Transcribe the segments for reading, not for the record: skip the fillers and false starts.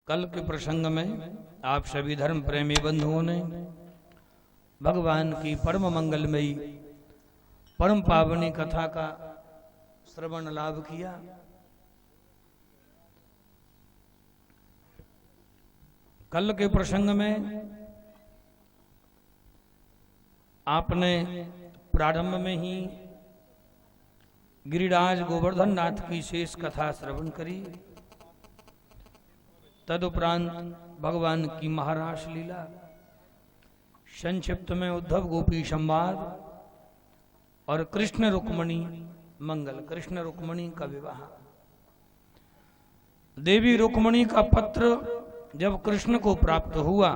कल के प्रसंग में आप सभी धर्म प्रेमी बंधुओं ने भगवान की परम मंगलमयी परम पावनी कथा का श्रवण लाभ किया। कल के प्रसंग में आपने प्रारंभ में ही गिरिराज गोवर्धन नाथ की शेष कथा श्रवण करी। तदुपरांत भगवान की महारास लीला, संक्षिप्त में उद्धव गोपी संवाद और कृष्ण रुक्मणी मंगल, कृष्ण रुक्मणी का विवाह। देवी रुक्मणी का पत्र जब कृष्ण को प्राप्त हुआ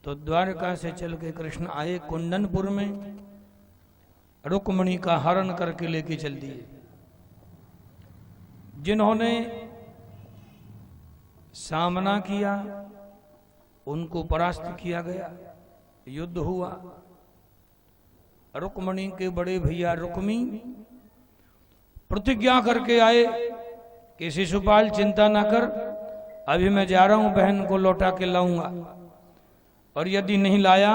तो द्वारका से चल के कृष्ण आए कुंदनपुर में, रुक्मणी का हरण करके लेके चल दिए। जिन्होंने सामना किया उनको परास्त किया गया, युद्ध हुआ। रुक्मणी के बड़े भैया रुक्मी प्रतिज्ञा करके आए कि शिशुपाल चिंता ना कर, अभी मैं जा रहा हूं, बहन को लौटा के लाऊंगा, और यदि नहीं लाया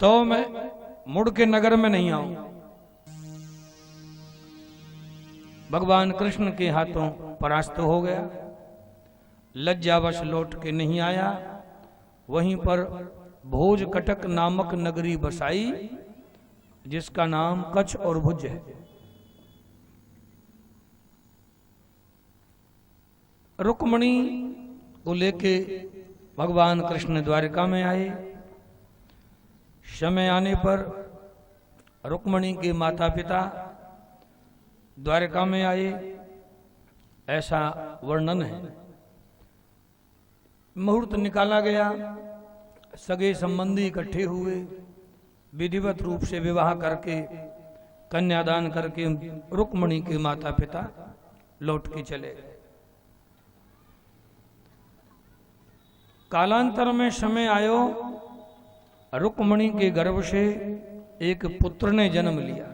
तो मैं मुड़ के नगर में नहीं आऊं। भगवान कृष्ण के हाथों परास्त हो गया, लज्जावश लौट के नहीं आया। वहीं पर भोज कटक नामक नगरी बसाई, जिसका नाम कच्छ और भुज है। रुक्मणी को लेके भगवान कृष्ण द्वारका में आए। समय आने पर रुक्मणी के माता पिता द्वारका में आए, ऐसा वर्णन है। मुहूर्त निकाला गया, सगे संबंधी इकट्ठे हुए, विधिवत रूप से विवाह करके कन्यादान करके रुक्मणी के माता पिता लौट के चले गए। कालांतर में समय आयो, रुक्मणी के गर्भ से एक पुत्र ने जन्म लिया,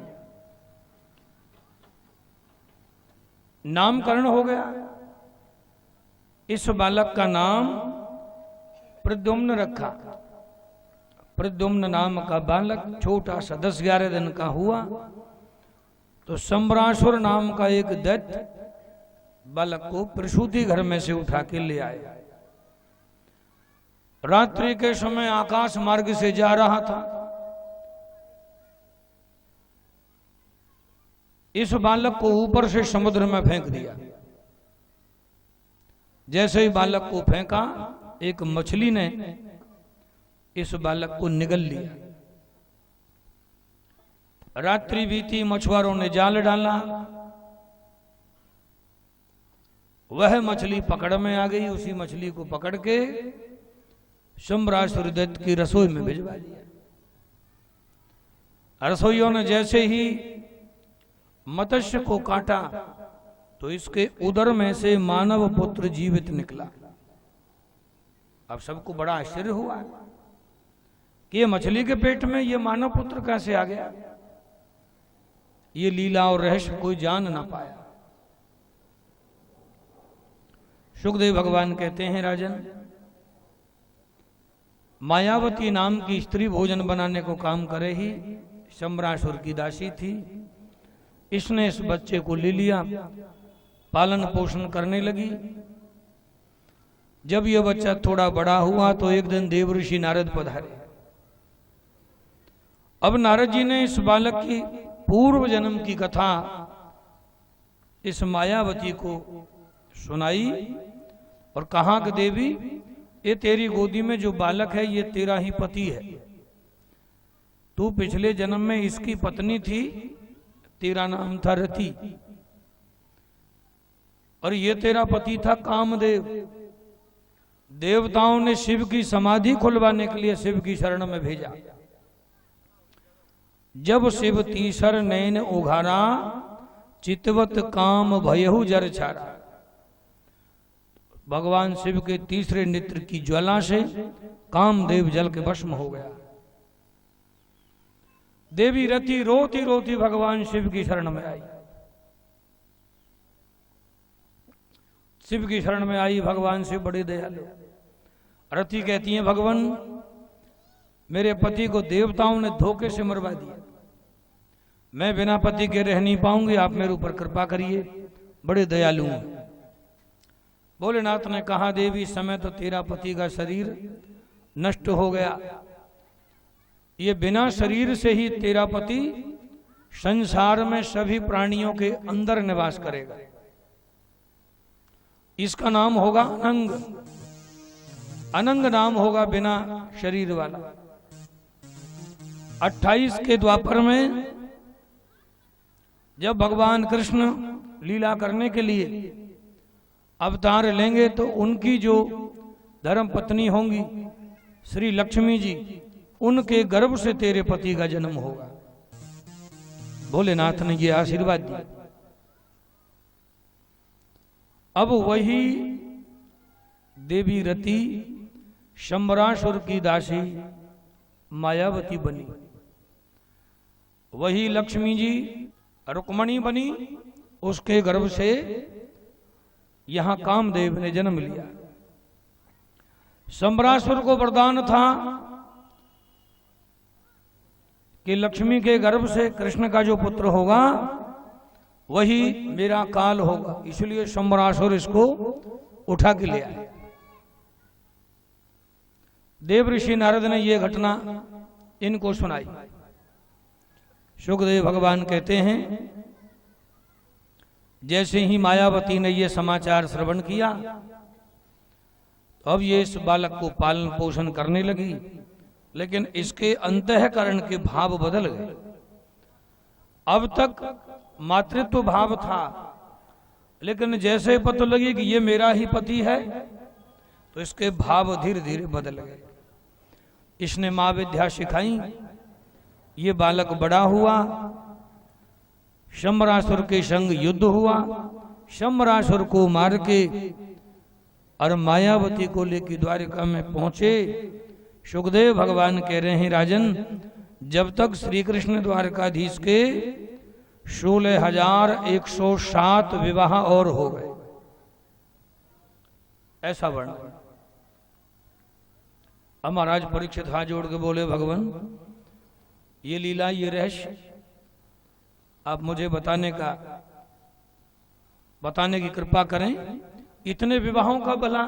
नामकरण हो गया। इस बालक का नाम प्रद्युम्न रखा। प्रद्युम्न नाम का बालक छोटा सा 10-11 दिन का हुआ तो सम्रासुर नाम का एक दैत्य बालक को प्रसूति घर में से उठा के ले आए। रात्रि के समय आकाश मार्ग से जा रहा था। इस बालक को ऊपर से समुद्र में फेंक दिया। जैसे ही बालक को फेंका, एक मछली ने इस बालक को निगल लिया। रात्रि बीती, मछुआरों ने जाल डाला, वह मछली पकड़ में आ गई। उसी मछली को पकड़ के सम्रासुर दैत्य की रसोई में भिजवा दिया। रसोइयों ने जैसे ही मत्स्य को काटा तो इसके उदर में से मानव पुत्र जीवित निकला। अब सबको बड़ा आश्चर्य हुआ कि ये मछली के पेट में ये मानव पुत्र कैसे आ गया। ये लीला और रहस्य कोई जान ना पाया। सुखदेव भगवान कहते हैं, राजन, मायावती नाम की स्त्री भोजन बनाने को काम करे ही सम्रासुर की दासी थी। इसने इस बच्चे को ले लिया, पालन पोषण करने लगी। जब यह बच्चा थोड़ा बड़ा हुआ तो एक दिन देवऋषि नारद पधारे। अब नारद जी ने इस बालक की पूर्व जन्म की कथा इस मायावती को सुनाई और कहा कि देवी, ये तेरी गोदी में जो बालक है ये तेरा ही पति है। तू पिछले जन्म में इसकी पत्नी थी, तेरा नाम था रति, और ये तेरा पति था कामदेव। देवताओं ने शिव की समाधि खुलवाने के लिए शिव की शरण में भेजा। जब शिव तीसर नैन उघारा, चितवत काम भयहु जर छारा। भगवान शिव के तीसरे नेत्र की ज्वाला से कामदेव जल के भस्म हो गया। देवी रति रोती रोती भगवान शिव की शरण में आई। शिव की शरण में आई, भगवान शिव बड़े दयालु। रति कहती हैं भगवान मेरे पति को देवताओं ने धोखे से मरवा दिया, मैं बिना पति के रह नहीं पाऊंगी, आप मेरे ऊपर कृपा करिए, बड़े दयालु हैं। भोलेनाथ ने कहा देवी इस समय तो तेरा पति का शरीर नष्ट हो गया, ये बिना शरीर से ही तेरा पति संसार में सभी प्राणियों के अंदर निवास करेगा, इसका नाम होगा अनंग। अनंग नाम होगा बिना शरीर वाला। 28 के द्वापर में जब भगवान कृष्ण लीला करने के लिए अवतार लेंगे तो उनकी जो धर्म पत्नी होंगी श्री लक्ष्मी जी, उनके गर्भ से तेरे पति का जन्म होगा। भोलेनाथ ने ये आशीर्वाद दिया। अब वही देवी रति शंबरासुर की दासी मायावती बनी, वही लक्ष्मी जी रुक्मणी बनी, उसके गर्भ से यहां कामदेव ने जन्म लिया। शंबरासुर को वरदान था कि लक्ष्मी के गर्भ से कृष्ण का जो पुत्र होगा वही मेरा काल होगा, इसलिए शंबरासुर इसको उठा के ले आए। देव ऋषि नारद ने यह घटना इनको सुनाई। सुखदेव भगवान कहते हैं जैसे ही मायावती ने यह समाचार श्रवण किया, अब ये इस बालक को पालन पोषण करने लगी, लेकिन इसके अंतःकरण के भाव बदल गए। अब तक मातृत्व भाव था, लेकिन जैसे पता लगी कि ये मेरा ही पति है तो इसके भाव धीरे धीरे बदल गए। इसने मां विद्या सिखाई, ये बालक बड़ा हुआ, शंबरासुर के संग युद्ध हुआ, शंबरासुर को मार के और मायावती को लेकर द्वारिका में पहुंचे। सुखदेव भगवान कह रहे हैं राजन, जब तक श्री कृष्ण द्वारकाधीश के 16,107 विवाह और हो गए, ऐसा वर्णन। अब महाराज परीक्षित हाथ जोड़ के बोले भगवान ये लीला, ये रहस्य आप मुझे बताने की कृपा करें, इतने विवाहों का भला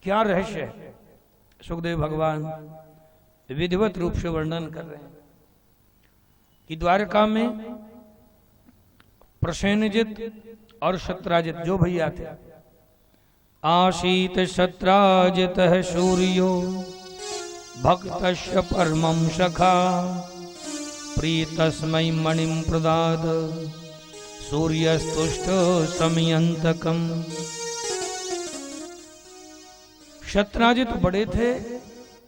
क्या रहस्य है? सुखदेव भगवान विधिवत रूप से वर्णन कर रहे हैं कि द्वारका में प्रसेनजित और शत्राजित जो भैया थे, आसीत शत्राजित सूर्यो भक्तस्य परमं सखा प्रीतस्मै मणिं प्रदाद सूर्यस्तुष्ट समयंतकम। शत्राजित बड़े थे,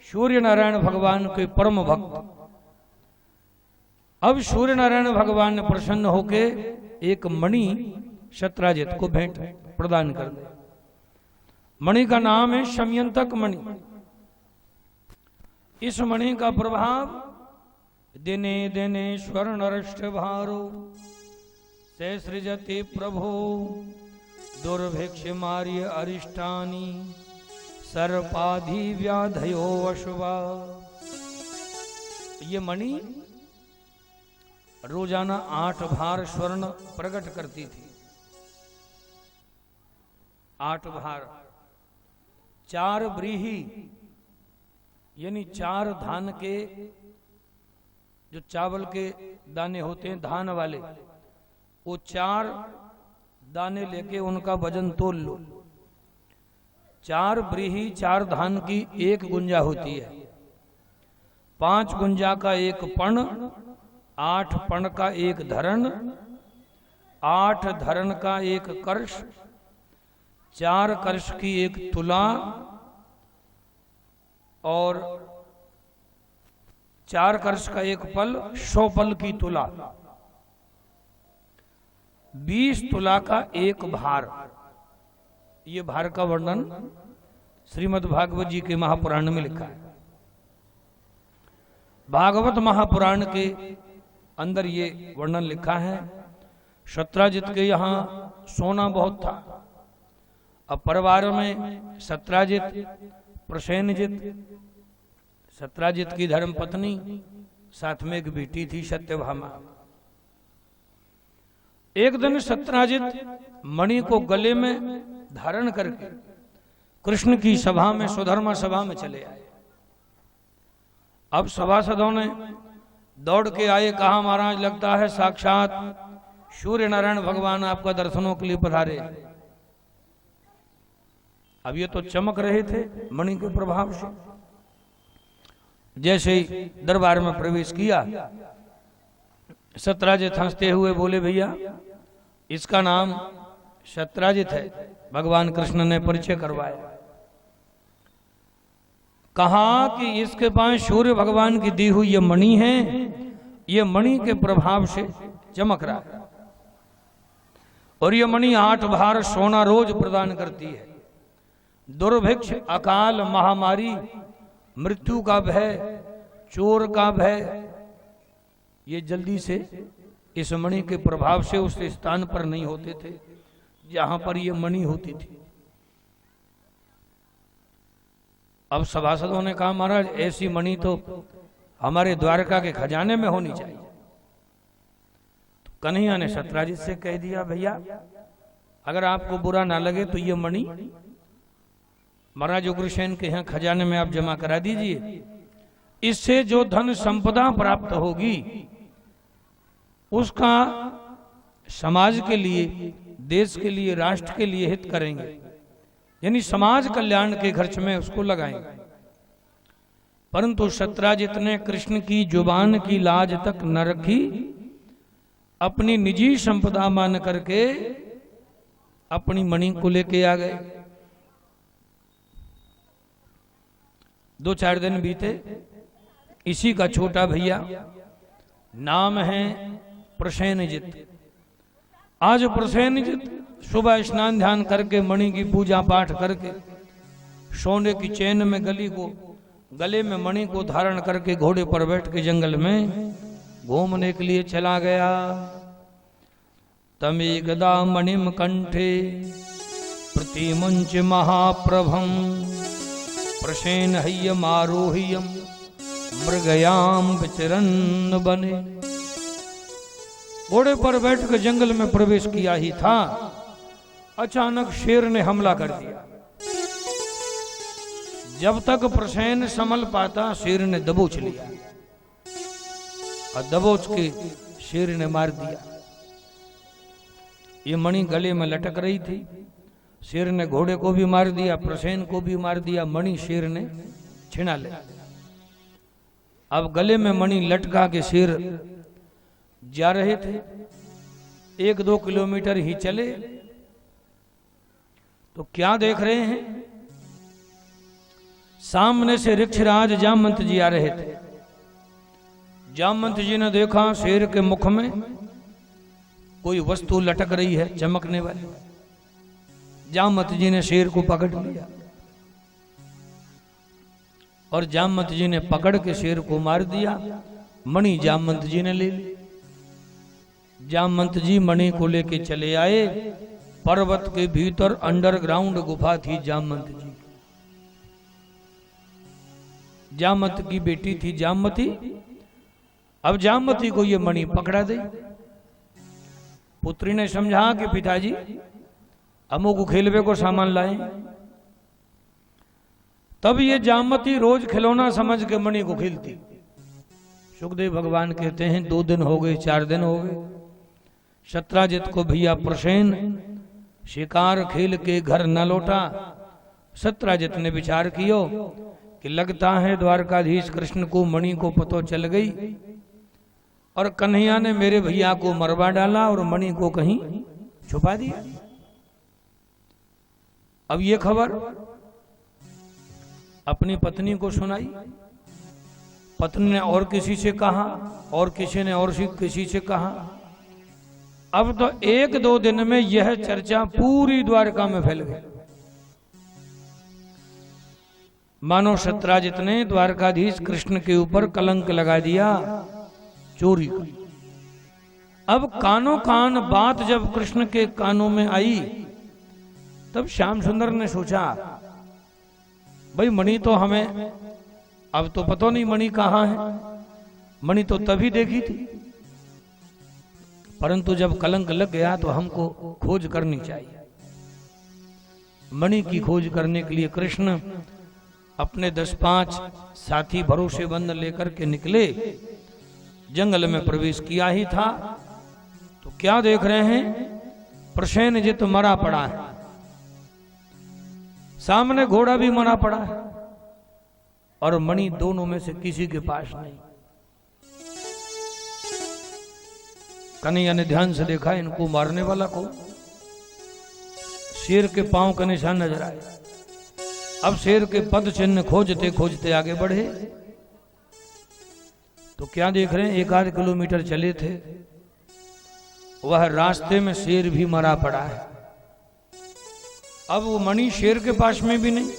सूर्य नारायण भगवान के परम भक्त। अब सूर्य नारायण भगवान ने प्रसन्न होके एक मणि शत्राजित को भेंट प्रदान कर दी। मणि का नाम है समयंतक मणि। इस मणि का प्रभाव दिने दिने स्वर्णरष्ट भारो से सृजति प्रभो दुर्भिक्ष मार्य अरिष्टानि सर्पाधि व्याधयो अशुभा। ये मणि रोजाना 8 भार स्वर्ण प्रकट करती थी। 8 भार, 4 व्रीहि यानी 4 धान के जो चावल के दाने होते हैं धान वाले, वो 4 दाने लेके उनका वजन तोल लो। 4 व्रीहि 4 धान की 1 गुंजा होती है, 5 गुंजा का 1 पण, 8 पण का 1 धरण, 8 धरण का 1 कर्ष, 4 कर्ष की 1 तुला और 4 कर्ष का 1 पल, 100 पल की तुला, 20 तुला का 1 भार। ये भार का वर्णन श्रीमद् भागवत जी के महापुराण में लिखा है। भागवत महापुराण के अंदर ये वर्णन लिखा है। शत्राजित के यहाँ सोना बहुत था अब परिवार में सत्राजित, प्रसेनजित, सत्राजित की धर्म पत्नी, साथ में एक बेटी थी सत्यभामा। एक दिन सत्राजित मणि को गले में धारण करके कृष्ण की सभा में, सुधर्मा सभा में चले आए। अब सभासदों ने दौड़ के आए, कहा महाराज लगता है साक्षात सूर्य नारायण भगवान आपका दर्शनों के लिए पधारे। अब ये तो चमक रहे थे मणि के प्रभाव से। जैसे ही दरबार में प्रवेश किया, सत्राजित हंसते हुए बोले, भैया इसका नाम सत्राजित है। भगवान कृष्ण ने परिचय करवाया। कहा कि इसके पास सूर्य भगवान की दी हुई ये मणि है, ये मणि के प्रभाव से चमक रहा है, और ये मणि 8 भार सोना रोज प्रदान करती है। दुर्भिक्ष, अकाल, महामारी, मृत्यु का भय, चोर का भय, ये जल्दी से इस मणि के प्रभाव से उस स्थान पर नहीं होते थे जहां पर ये मणि होती थी। अब सभासदों ने कहा, महाराज ऐसी मणि तो हमारे द्वारका के खजाने में होनी चाहिए। तो कन्हैया ने सत्राजित से कह दिया, भैया अगर आपको बुरा ना लगे तो ये मणि महाराज उग्रसेन के यहाँ खजाने में आप जमा करा दीजिए। इससे जो धन संपदा प्राप्त होगी उसका समाज के लिए, देश के लिए, राष्ट्र के लिए हित करेंगे, यानी समाज कल्याण के खर्च में उसको लगाएंगे। परंतु सत्राजित ने कृष्ण की जुबान की लाज तक न रखी, अपनी निजी संपदा मान करके अपनी मणि को लेके आ गए। 2-4 दिन बीते, इसी का छोटा भैया, नाम है प्रसेनजित। आज प्रसेनजित सुबह स्नान ध्यान करके, मणि की पूजा पाठ करके, सोने की चैन में गले में मणि को धारण करके घोड़े पर बैठ के जंगल में घूमने के लिए चला गया। तमेकदा मणिम कंठे प्रतिमुंच महाप्रभम प्रसेन हय्यम आरोह्यम मृगयाम विचरन बने। घोड़े पर बैठ के जंगल में प्रवेश किया ही था, अचानक शेर ने हमला कर दिया। जब तक प्रसेन संभल पाता, शेर ने दबोच लिया और दबोच के शेर ने मार दिया। ये मणि गले में लटक रही थी, शेर ने घोड़े को भी मार दिया, प्रसेन को भी मार दिया, मणि शेर ने छिना लिया। अब गले में मणि लटका के शेर जा रहे थे, 1-2 किलोमीटर ही चले तो क्या देख रहे हैं, सामने से ऋक्षराज जामवंत जी आ रहे थे। जामवंत जी ने देखा शेर के मुख में कोई वस्तु लटक रही है चमकने वाली। जामवंत जी ने शेर को पकड़ लिया और जामवंत जी ने पकड़ के शेर को मार दिया। मणि जामवंत जी ने ले ली। जामवंत जी मणि को लेके चले आए। पर्वत के भीतर अंडरग्राउंड गुफा थी जामवंत जी। जामवंत की बेटी थी जामवती। अब जामवती को ये मणि पकड़ा दे। पुत्री ने समझा कि पिताजी अमुक खेलवे को सामान लाए। तब ये जामवती रोज खिलौना समझ के मणि को खेलती। सुखदेव भगवान कहते हैं 2 दिन हो गए, 4 दिन हो गए, सत्राजित को भैया प्रसेन शिकार खेल के घर न लौटा। सत्राजित ने विचार कियो कि लगता है द्वारकाधीश कृष्ण को मणि को पतो चल गई और कन्हैया ने मेरे भैया को मरवा डाला और मणि को कहीं छुपा दिया। अब ये खबर अपनी पत्नी को सुनाई। पत्नी ने और किसी से कहा और किसी ने और किसी से कहा। अब तो 1-2 दिन में यह चर्चा पूरी द्वारका में फैल गई। मानो सत्राजित ने द्वारकाधीश कृष्ण के ऊपर कलंक लगा दिया चोरी का। अब कानों कान बात जब कृष्ण के कानों में आई तब श्याम सुंदर ने सोचा भाई मणि तो हमें अब तो पता नहीं मणि कहाँ है, मणि तो तभी देखी थी, परंतु जब कलंक लग गया तो हमको खोज करनी चाहिए। मणि की खोज करने के लिए कृष्ण अपने 10-5 साथी भरोसेमंद लेकर के निकले। जंगल में प्रवेश किया ही था तो क्या देख रहे हैं, प्रसेनजित मरा पड़ा है, सामने घोड़ा भी मरा पड़ा है और मणि दोनों में से किसी के पास नहीं। कन्हैया ने ध्यान से देखा, इनको मारने वाला कौन? शेर के पांव का निशान नजर आए। अब शेर के पद चिन्ह खोजते खोजते आगे बढ़े तो क्या देख रहे हैं, 1-8 किलोमीटर चले थे, वह रास्ते में शेर भी मरा पड़ा है। अब वो मणि शेर के पास में भी नहीं,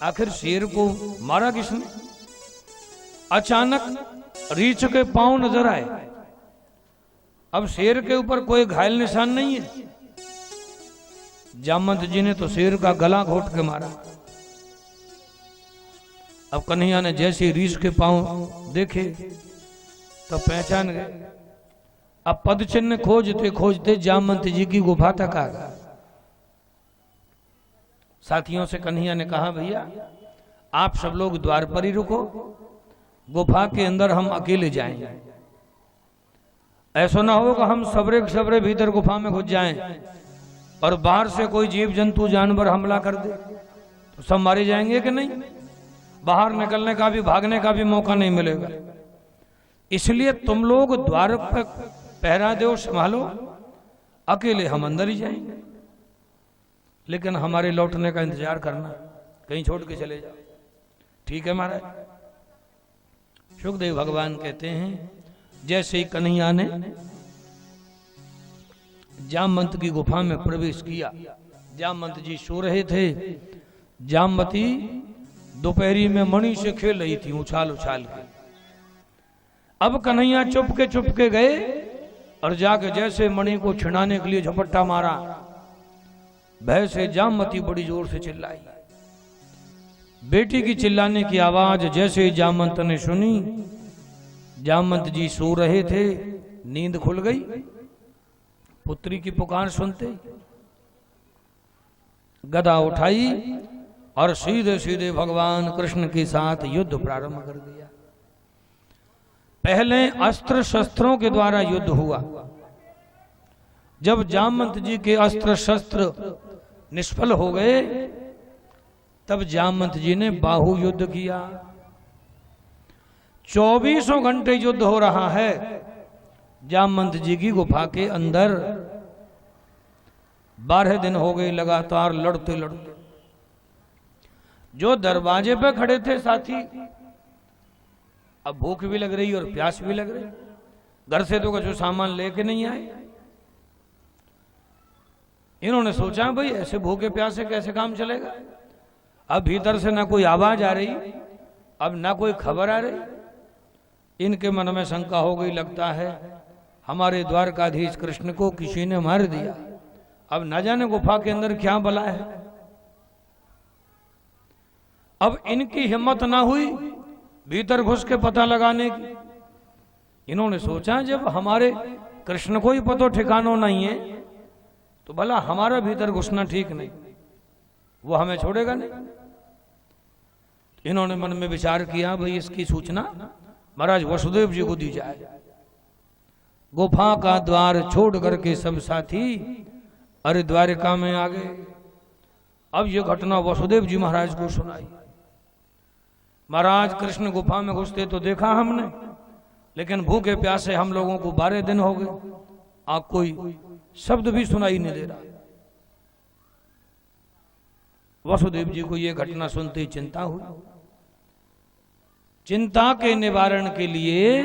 आखिर शेर को मारा किसने? अचानक रीछ के पांव नजर आए। अब शेर के ऊपर कोई घायल निशान नहीं है। जामवंत जी ने तो शेर का गला घोट के मारा। अब कन्हैया ने जैसे रीछ के पांव देखे तो पहचान गए। अब पद चिन्ह खोजते खोजते जामवंत जी की गुफा तक आ गए। साथियों से कन्हैया ने कहा, भैया आप सब लोग द्वार पर ही रुको, गुफा के अंदर हम अकेले जाएंगे। ऐसा ना हो कि हम सबरे भीतर गुफा में घुस जाएं और बाहर से कोई जीव जंतु जानवर हमला कर दे तो सब मारे जाएंगे कि नहीं, बाहर निकलने का भी भागने का भी मौका नहीं मिलेगा। इसलिए तुम लोग द्वार पर पहरा दो, संभालो, अकेले हम अंदर ही जाएंगे, लेकिन हमारे लौटने का इंतजार करना, कहीं छोड़ के चले जाओ। ठीक है महाराज। सुखदेव भगवान कहते हैं, जैसे ही कन्हैया ने जामवंत की गुफा में प्रवेश किया, जामवंत जी सो रहे थे। जामवती दोपहरी में मणि से खेल रही थी उछाल उछाल के। अब कन्हैया चुपके गए और जाके जैसे मणि को छिड़ाने के लिए झपट्टा मारा, भय से जामवती बड़ी जोर से चिल्लाई। बेटी की चिल्लाने की आवाज जैसे ही जामवंत ने सुनी, जामवंत जी सो रहे थे, नींद खुल गई। पुत्री की पुकार सुनते गदा उठाई और सीधे सीधे भगवान कृष्ण के साथ युद्ध प्रारंभ कर दिया। पहले अस्त्र शस्त्रों के द्वारा युद्ध हुआ। जब जामवंत जी के अस्त्र शस्त्र निष्फल हो गए, तब जामवंत जी ने बाहु युद्ध किया। 24 घंटे युद्ध हो रहा है जामवंत जी की गुफा के अंदर। 12 दिन हो गए लगातार लड़ते लड़ते। जो दरवाजे पे खड़े थे साथी, अब भूख भी लग रही और प्यास भी लग रही, घर से तो कुछ सामान लेके नहीं आए। इन्होंने सोचा भाई ऐसे भूखे प्यासे कैसे काम चलेगा। अब भीतर से ना कोई आवाज आ रही, अब ना कोई खबर आ रही। इनके मन में शंका हो गई, लगता है हमारे द्वारकाधीश कृष्ण को किसी ने मार दिया। अब न जाने गुफा के अंदर क्या बला है। अब इनकी हिम्मत ना हुई भीतर घुस के पता लगाने की। इन्होंने सोचा जब हमारे कृष्ण को ही पता ठिकाना नहीं है तो भला हमारा भीतर घुसना ठीक नहीं, वो हमें छोड़ेगा नहीं। इन्होंने मन में विचार किया, भाई इसकी सूचना महाराज वसुदेव जी को दी जाए। गुफा का द्वार छोड़ करके सब साथी अरे द्वारिका में आ गए। अब ये घटना वसुदेव जी महाराज को सुनाई। महाराज कृष्ण गुफा में घुसते तो देखा हमने, लेकिन भूखे प्यासे हम लोगों को 12 दिन हो गए, आप कोई शब्द भी सुनाई नहीं दे रहा। वसुदेव जी को यह घटना सुनते ही चिंता हुई। चिंता के निवारण के लिए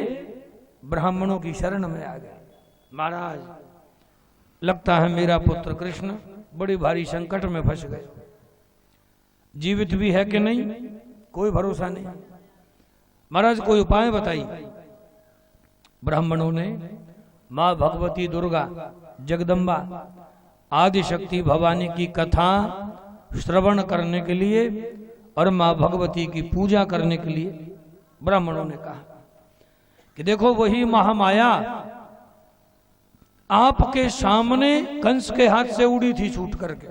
ब्राह्मणों की शरण में आ गए। महाराज लगता है मेरा पुत्र कृष्ण बड़ी भारी संकट में फंस गए, जीवित भी है कि नहीं कोई भरोसा नहीं। महाराज कोई उपाय बताइए। ब्राह्मणों ने मां भगवती दुर्गा जगदम्बा आदि शक्ति भवानी की कथा श्रवण करने के लिए और मां भगवती की पूजा करने के लिए ब्राह्मणों ने कहा कि देखो वही महामाया आपके सामने कंस के हाथ से उड़ी थी छूट करके,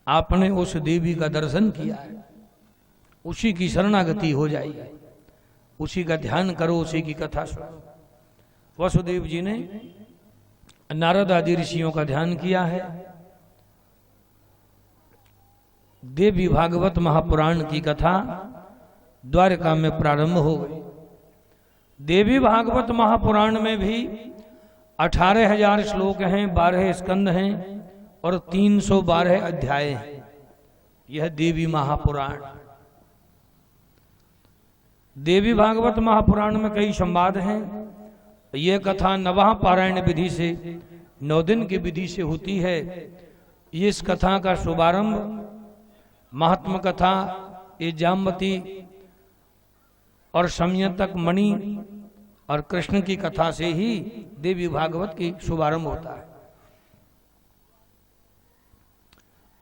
आपने उस देवी का दर्शन किया है, उसी की शरणागति हो जाएगी, उसी का ध्यान करो, उसी की कथा सुनो। वसुदेव जी ने नारद आदि ऋषियों का ध्यान किया है। देवी भागवत महापुराण की कथा द्वारका में प्रारंभ हो गई। देवी भागवत महापुराण में भी 18,000 श्लोक हैं, 12 स्कंद हैं और 312 अध्याय हैं। यह देवी महापुराण। देवी भागवत महापुराण में कई संवाद हैं। यह कथा नवह पारायण विधि से 9 दिन की विधि से होती है। इस कथा का शुभारंभ महात्मा कथा ये जामवती और संयंतक मणि और कृष्ण की कथा से ही देवी भागवत की शुभारंभ होता है।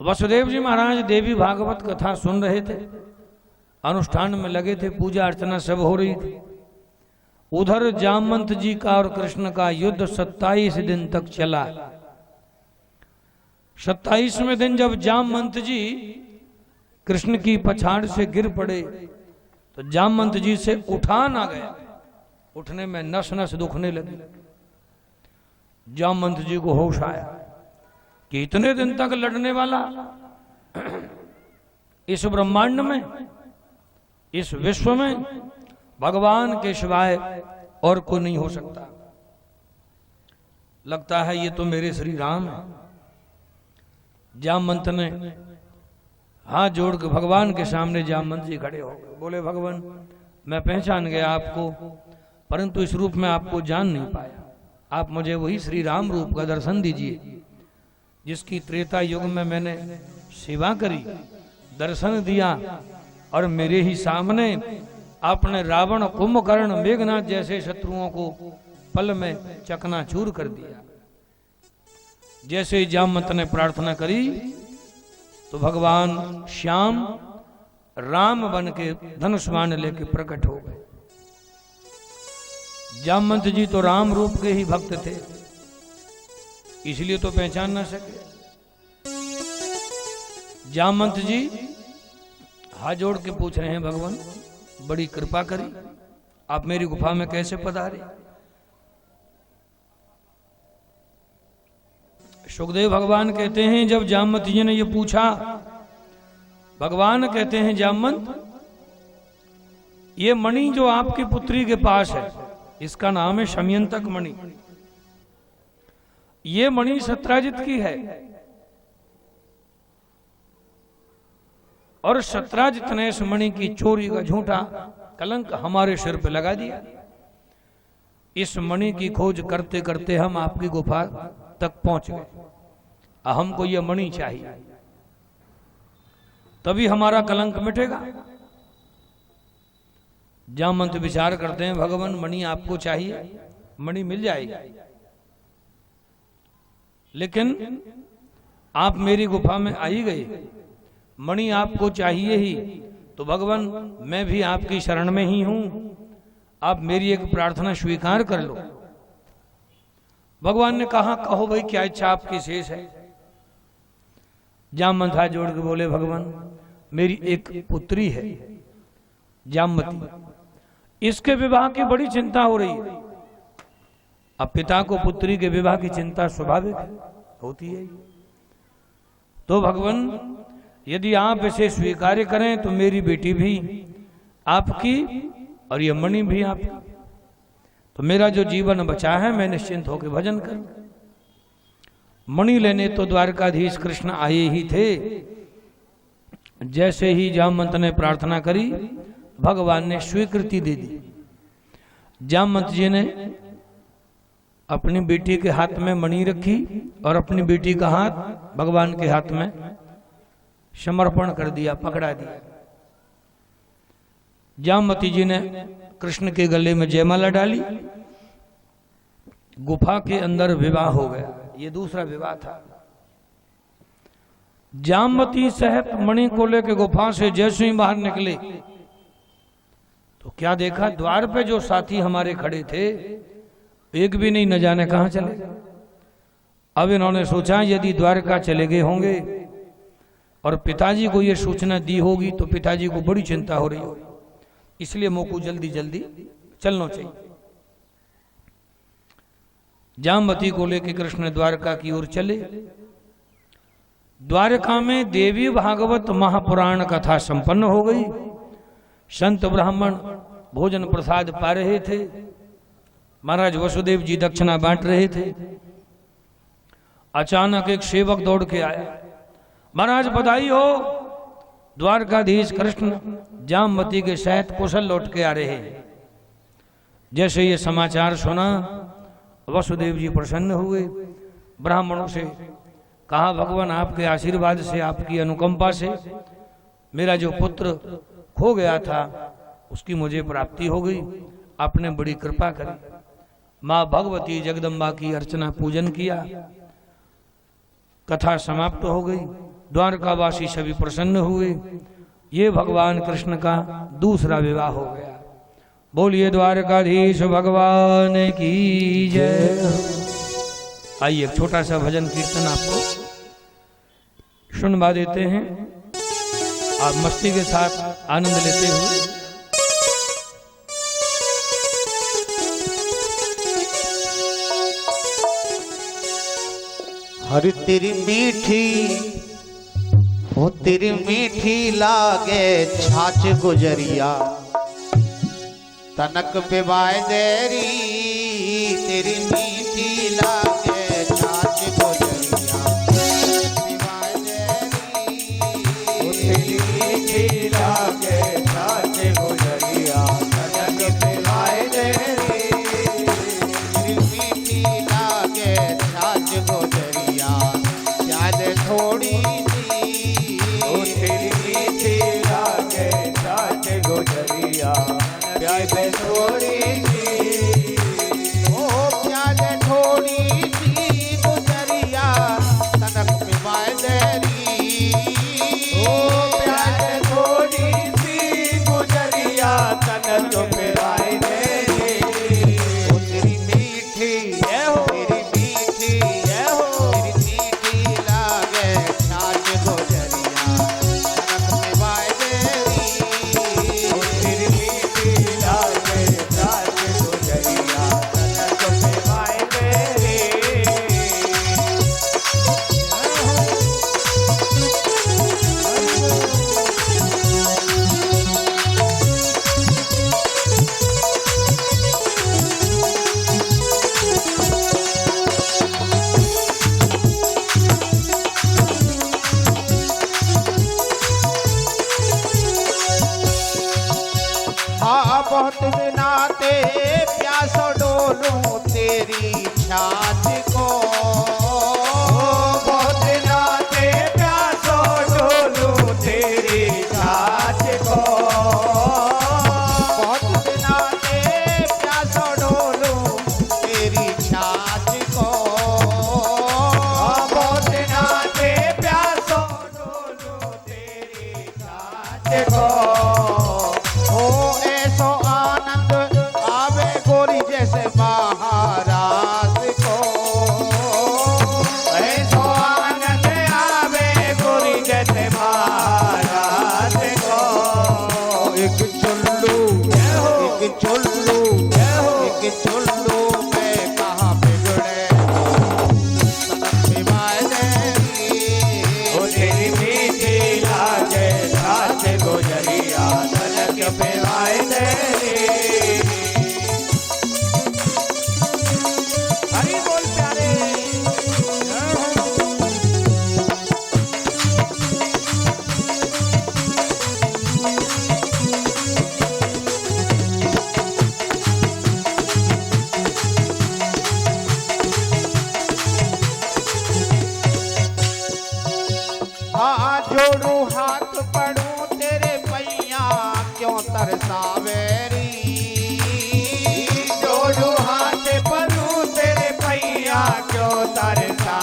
वसुदेव जी महाराज देवी भागवत कथा सुन रहे थे, अनुष्ठान में लगे थे, पूजा अर्चना सब हो रही थी। उधर जामवंत जी का और कृष्ण का युद्ध 27 दिन तक चला। 27वें दिन जब जामवंत जी कृष्ण की पछाड़ से गिर पड़े तो जामवंत जी से उठा ना गया, उठने में नस नस दुखने लगी। जामवंत जी को होश आया कि इतने दिन तक लड़ने वाला इस ब्रह्मांड में, इस विश्व में भगवान के सिवाय और कोई नहीं हो सकता। लगता है ये तो मेरे श्री राम है। जामवंत ने हाथ जोड़ के भगवान के सामने जामवंत जी खड़े हो गए। बोले भगवान, मैं पहचान गया आपको, परंतु इस रूप में आपको जान नहीं पाया। आप मुझे वही श्री राम रूप का दर्शन दीजिए जिसकी त्रेता युग में मैंने सेवा करी, दर्शन दिया और मेरे ही सामने आपने रावण, कुंभकर्ण, मेघनाथ जैसे शत्रुओं को पल में चकनाचूर कर दिया। जैसे ही जामवंत ने प्रार्थना करी तो भगवान श्याम राम बन के धनुष बाण लेके प्रकट हो गए। जामवंत जी तो राम रूप के ही भक्त थे, इसलिए तो पहचान ना सके। जामवंत जी हाथ जोड़ के पूछ रहे हैं, भगवान बड़ी कृपा करी, आप मेरी गुफा में कैसे पधारे? सुखदेव भगवान कहते हैं, जब जामवंत जी ने ये पूछा, भगवान कहते हैं, जामवंत ये मणि जो आपकी पुत्री के पास है इसका नाम है संयंतक मणि। ये मणि सत्राजित की है और सत्राजित ने इस मणि की चोरी का झूठा कलंक हमारे सिर पे लगा दिया। इस मणि की खोज करते करते हम आपकी गुफा तक पहुंच गए। हमको यह मणि चाहिए, तभी हमारा कलंक मिटेगा। जामवंत विचार करते हैं, भगवान मणि आपको चाहिए, मणि मिल जाएगी, लेकिन आप मेरी गुफा में आ ही गए, मणि आपको चाहिए ही, तो भगवान मैं भी आपकी शरण में ही हूं, आप मेरी एक प्रार्थना स्वीकार कर लो। भगवान ने कहा, कहो भाई क्या इच्छा आपकी शेष है? जामवंत हाथ जोड़ के बोले, भगवान मेरी एक पुत्री है जामवती, इसके विवाह की बड़ी चिंता हो रही है। अब पिता को पुत्री के विवाह की चिंता स्वाभाविक होती है, तो भगवान यदि आप इसे स्वीकार करें तो मेरी बेटी भी आपकी और ये मणि भी आपकी, तो मेरा जो जीवन बचा है मैं निश्चिंत होकर भजन करूं। मणि लेने तो द्वारकाधीश कृष्ण आए ही थे। जैसे ही जामवंत ने प्रार्थना करी, भगवान ने स्वीकृति दे दी। जामवंत जी ने अपनी बेटी के हाथ में मणि रखी और अपनी बेटी का हाथ भगवान के हाथ में समर्पण कर दिया, पकड़ा दिया। जामवती जी ने कृष्ण के गले में जयमाला डाली, गुफा के अंदर विवाह हो गया। ये दूसरा विवाह था। जामवती सहित मणि को लेकर गुफा से जैसे ही बाहर निकले तो क्या देखा, द्वार पे जो साथी हमारे खड़े थे एक भी नहीं, न जाने कहां चले। अब इन्होंने सोचा यदि द्वारका चले गए होंगे और पिताजी को ये सूचना दी होगी तो पिताजी को बड़ी चिंता हो रही होगी, इसलिए मोको जल्दी जल्दी चलना चाहिए। जामवती को लेकर कृष्ण द्वारका की ओर चले। द्वारका में देवी भागवत महापुराण कथा संपन्न हो गई। संत ब्राह्मण भोजन प्रसाद पा रहे थे। महाराज वसुदेव जी दक्षिणा बांट रहे थे। अचानक एक सेवक दौड़ के आया, महाराज बधाई हो, द्वारकाधीश कृष्ण जामवती के सहित कुशल लौट के आ रहे हैं। जैसे ये समाचार सुना वसुदेव जी प्रसन्न हुए। ब्राह्मणों से कहा, भगवान आपके आशीर्वाद से, आपकी अनुकंपा से मेरा जो पुत्र खो गया था उसकी मुझे प्राप्ति हो गई, आपने बड़ी कृपा करी। माँ भगवती जगदम्बा की अर्चना पूजन किया, कथा समाप्त हो गई। द्वारकावासी सभी प्रसन्न हुए। ये भगवान कृष्ण का दूसरा विवाह हो गया। बोलिए द्वारकाधीश भगवान की जय। आइए एक छोटा सा भजन कीर्तन आपको सुनवा देते हैं, आप मस्ती के साथ आनंद लेते हुए। हर तेरी मीठी हो, तेरी मीठी लागे छाछ गुजरिया, तनक पे बाय देरी, तेरी मीठी लागे छाछ गुजरिया, पिवाय देरी, तेरी मीठी लागे छाछ गुजरिया, तनक पे बाय देरी, तेरी मीठी लागे छाछ गुजरिया, याद थोड़ी सी, तेरी मीठी लागे छाछ गुजरिया, प्याज थोड़ी सी, ओ प्याज थोड़ी सी गुजरिया, तनक पिवाय देरी, ओ प्याज थोड़ी सी गुजरिया, तनक पिवाय देरी, ओ तेरी मीठी तेरी मीठी तेरी मीठी लागे छाछ गुजरिया, तनक पिवाय देरी, ओ तेरी मीठी लागे छाछ गुजरिया, तनक पिवाय देरी। हाँ बहुत बिनाते प्यासो डोलूं तेरी छाछ को, बहुत बिनाते प्यासो डोलूं तेरी छाछ को, बहुत बिनाते प्यासो डोलूं तेरी छाछ को, बहुत बिनाते प्यासो डोलूं तेरी छाछ को, ओ ऐसो आनंद आवे गोरी जैसे महाराज को, ऐसो आनंद आवे गोरी जैसे महाराज को, एक चुल्लू एक चुल्लू एक चुल्लू में कहाँ बिगड़े, तनक पिवाय देरी, ओ तेरी मीठी लागे छाछ गुजरिया, तनक पिवाय देरी। हरि बोल प्यारे। हाँ जोड़ू हाथ पड़ू तेरे पैया क्यों तरसावेरी, जोड़ू हाथ पड़ू तेरे पैया क्यों तरसावेरी,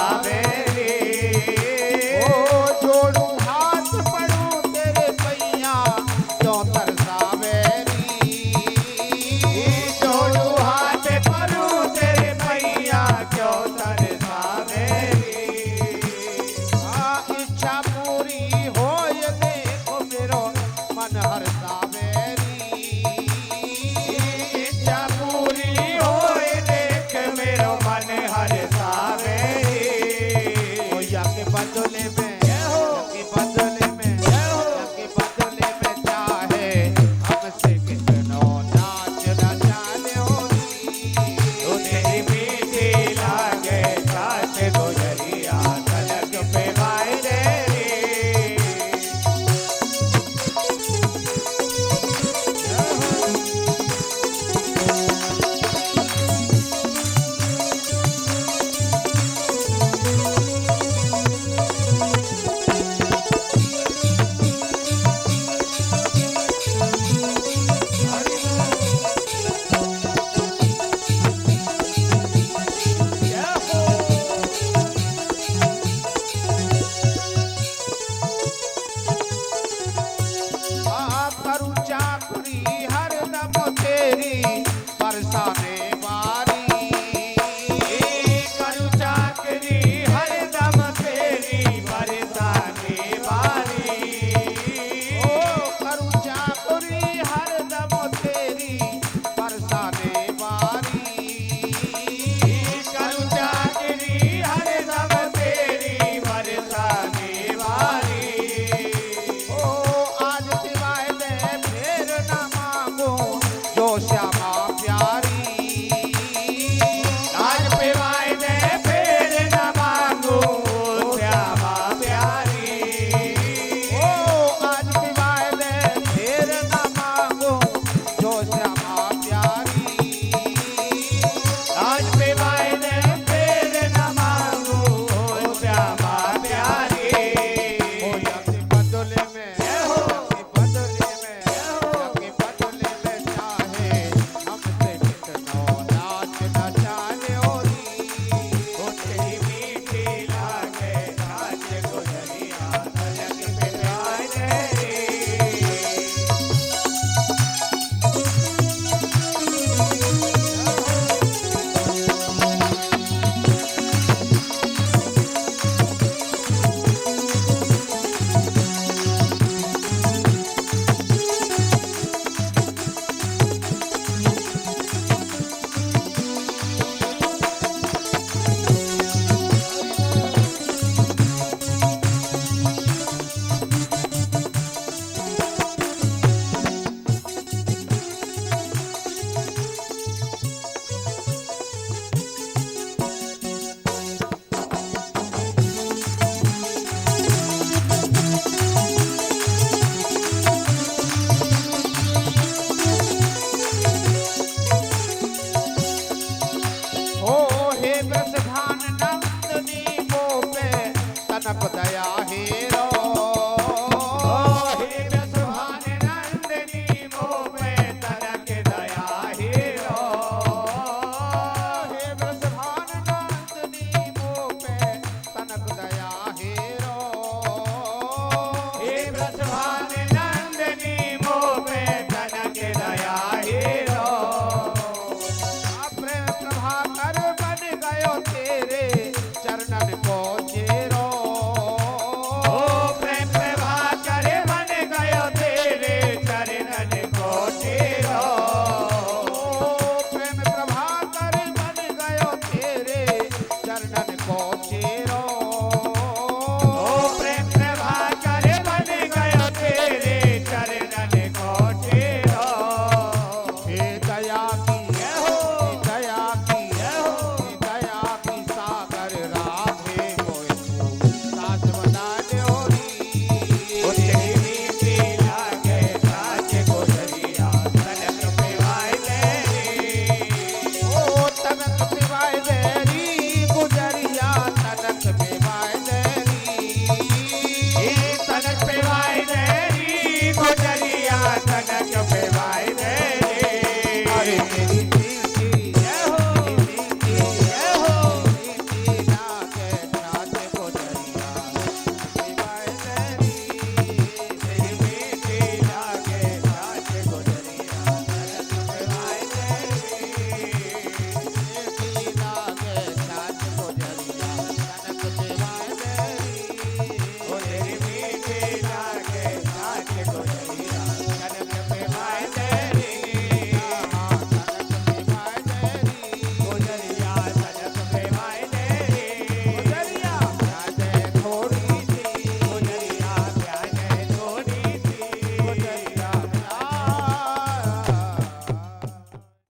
रस